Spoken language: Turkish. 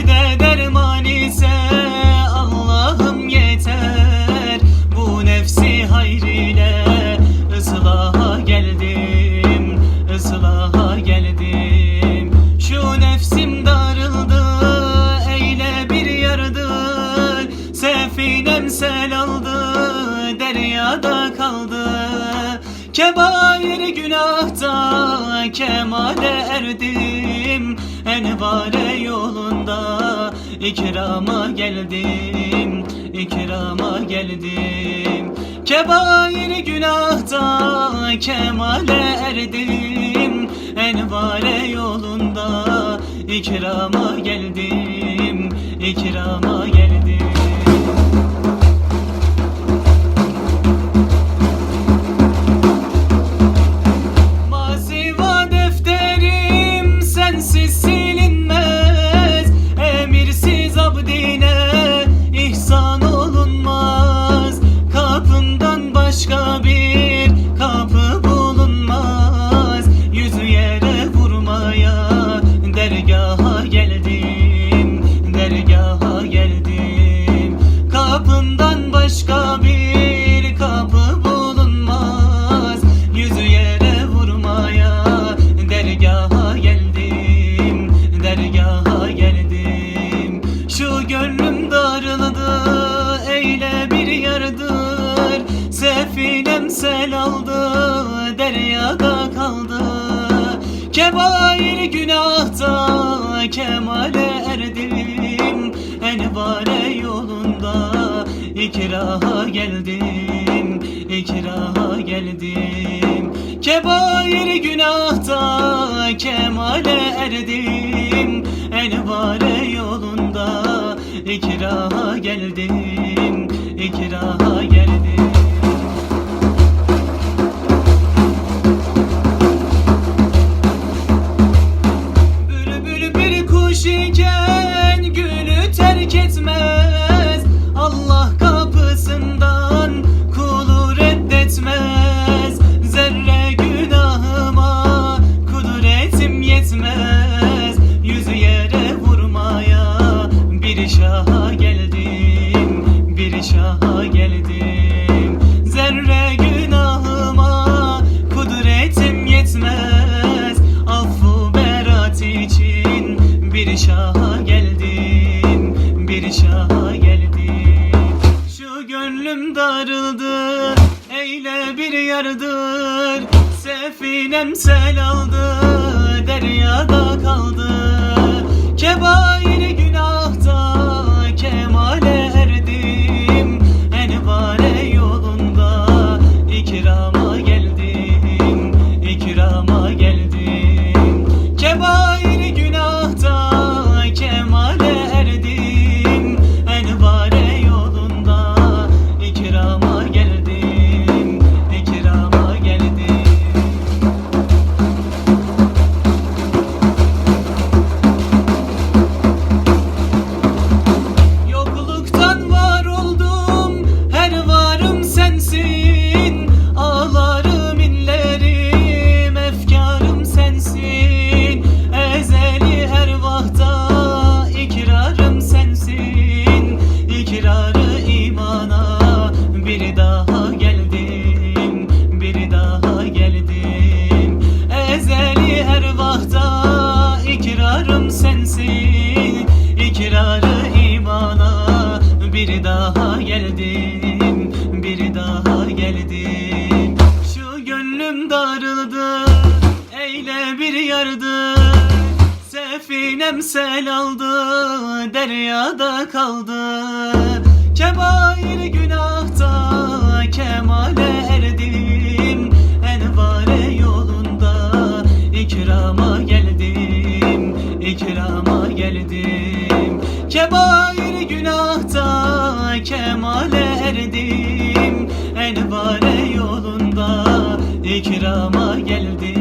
derde derman ise Allah'ım yeter. Bu nefsi hayriyle ıslaha geldim, ıslaha geldim. Şu nefsim darıldı, eyle bir yardır. Sefinem sel aldı, deryada kaldı. Kebair günahta kemale erdim. Envare yolunda ikrama geldim, ikrama geldim. Kebair günahta kemale erdim. Envare yolunda ikrama geldim, ikrama geldim. Masiva defterim sensiz silinmez. Emirsiz abdine ihsan olunmaz. Kapından başka bir kapı bulunmaz. Yüzü yere vurmaya dergaha geldim, dergaha geldim. Kapından başka bir kapı bulunmaz. Yüzü yere vurmaya dergaha geldim, dergaha geldim. Şu gönlüm darıldı, eyle bir yardır. Sefinem sel aldı, deryada kaldı. Kebair günahta kemale erdim. Envare yolunda ikraha geldim, ikraha geldim. Kebair günahta kemale erdim. Envare yolunda ikraha geldim, ikraha geldim. Bülbül bir kuş iken gülü terk etmez. Allah kapısından kulu reddetmez. Zerre günahıma kudretim yetmez. Yüzü yere vurmaya bir şaha geldim, bir şaha geldim. Zerre günahıma kudretim yetmez. Affu berat için bir şaha geldim, bir şaha geldim. Şu gönlüm darıldı, eyle bir yardır. Sefinem sel aldı, deryada kaldı. Kebair günahta kemale erdim. Envare yolunda ikrama geldim, ikrama geldim. Kebair günahta kemale erdim. Envare yolunda ikrama geldim, ikrama geldim. Yokluktan var oldum, her varım sensin. Ağlarım inlerim, efkarım sensin. Ezeli ervahta ikrarım sensin. İkrarı imana bir daha geldim, bir daha geldim. Ezeli ervahta ikrarım sensin. İkrarı imana bir daha geldim, bir daha geldim. Şu gönlüm darıldı, eyle bir yardır. Sefinem sel aldı, deryada kaldı. Kebair günahta kemale erdim. Envare yolunda ikrama geldim, ikrama geldim. Kebair günahta kemale erdim. Envare yolunda ikrama geldim.